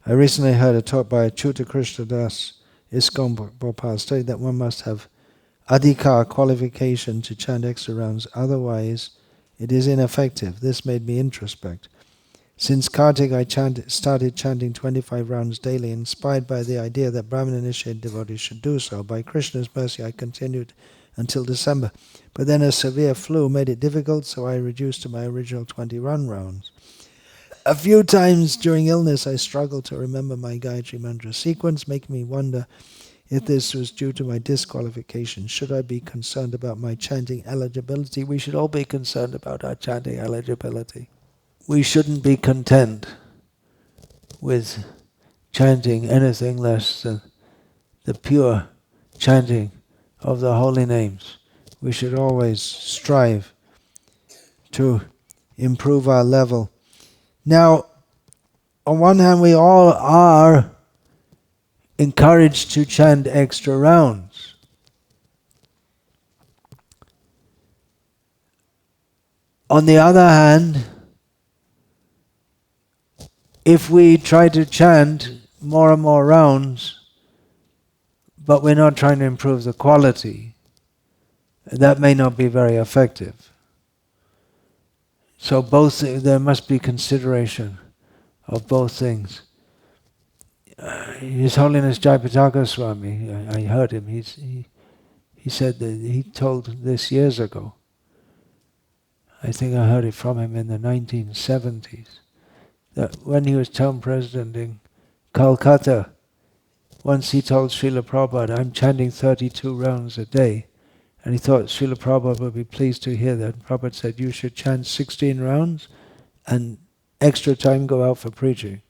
I recently heard a talk by Achyuta Krishna Das, ISKCON Bhopal, stating that one must have adhikar qualification to chant extra rounds, otherwise it is ineffective. This made me introspect. Since Kartik, I started chanting 25 rounds daily, inspired by the idea that Brahmin-initiated devotees should do so. By Krishna's mercy, I continued until December. But then a severe flu made it difficult, so I reduced to my original 21 rounds. A few times during illness, I struggled to remember my Gayatri Mantra sequence, making me wonder if this was due to my disqualification. Should I be concerned about my chanting eligibility? We should all be concerned about our chanting eligibility. We shouldn't be content with chanting anything less than the pure chanting of the holy names. We should always strive to improve our level. Now, on one hand, we all are encouraged to chant extra rounds. On the other hand, if we try to chant more and more rounds, but we're not trying to improve the quality, that may not be very effective. So there must be consideration of both things. His Holiness Jayapataka Swami, I heard him, he said that he told this years ago. I think I heard it from him in the 1970s. That when he was town president in Calcutta, once he told Srila Prabhupada, I'm chanting 32 rounds a day. And he thought Srila Prabhupada would be pleased to hear that. Prabhupada said, you should chant 16 rounds and extra time go out for preaching.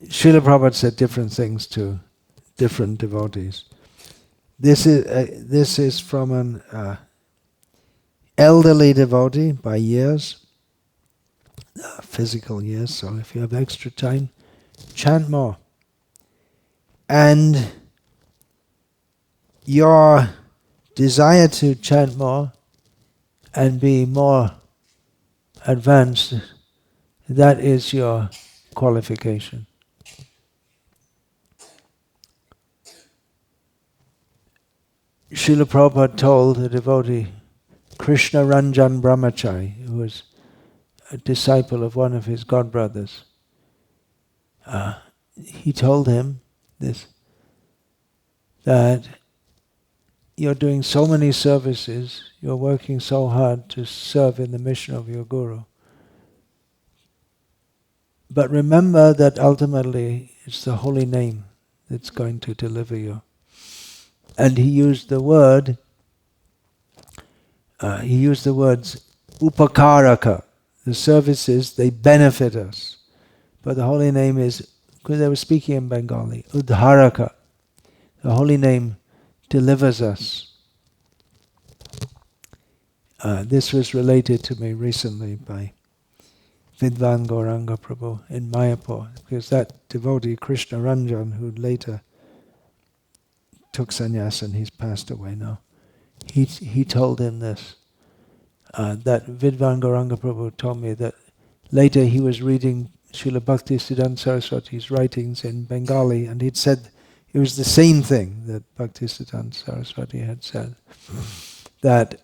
Srila Prabhupada said different things to different devotees. This is from an elderly devotee by years, physical years, so if you have extra time, chant more. And your desire to chant more and be more advanced, that is your qualification. Srila Prabhupada told a devotee, Krishna Ranjan Brahmachari, who was a disciple of one of his godbrothers, he told him this, that you're doing so many services, you're working so hard to serve in the mission of your Guru. But remember that ultimately it's the holy name that's going to deliver you. And he used the words upakaraka. The services, they benefit us. But the holy name is, because they were speaking in Bengali, udharaka. The holy name delivers us. This was related to me recently by Vidvan Gauranga Prabhu in Mayapur, because that devotee, Krishna Ranjan, who later took sannyas and he's passed away now, he told him this, that Vidvan Gauranga Prabhu told me that later he was reading Srila Bhakti Siddhanta Saraswati's writings in Bengali, and he'd said it was the same thing that Bhakti Siddhanta Saraswati had said, that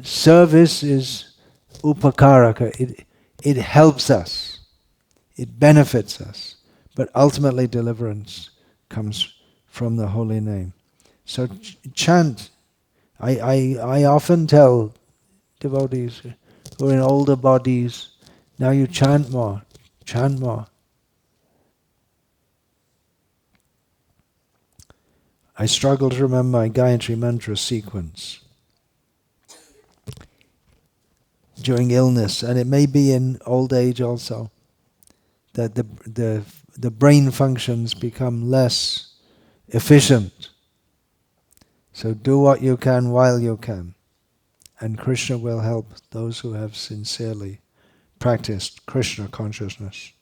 service is upakaraka, it helps us, it benefits us, but ultimately deliverance comes from the holy name. So chant. I often tell devotees who are in older bodies, now you chant more, chant more. I struggle to remember my Gayatri Mantra sequence during illness, and it may be in old age also, that the brain functions become less efficient. So do what you can while you can, and Krishna will help those who have sincerely practiced Krishna consciousness.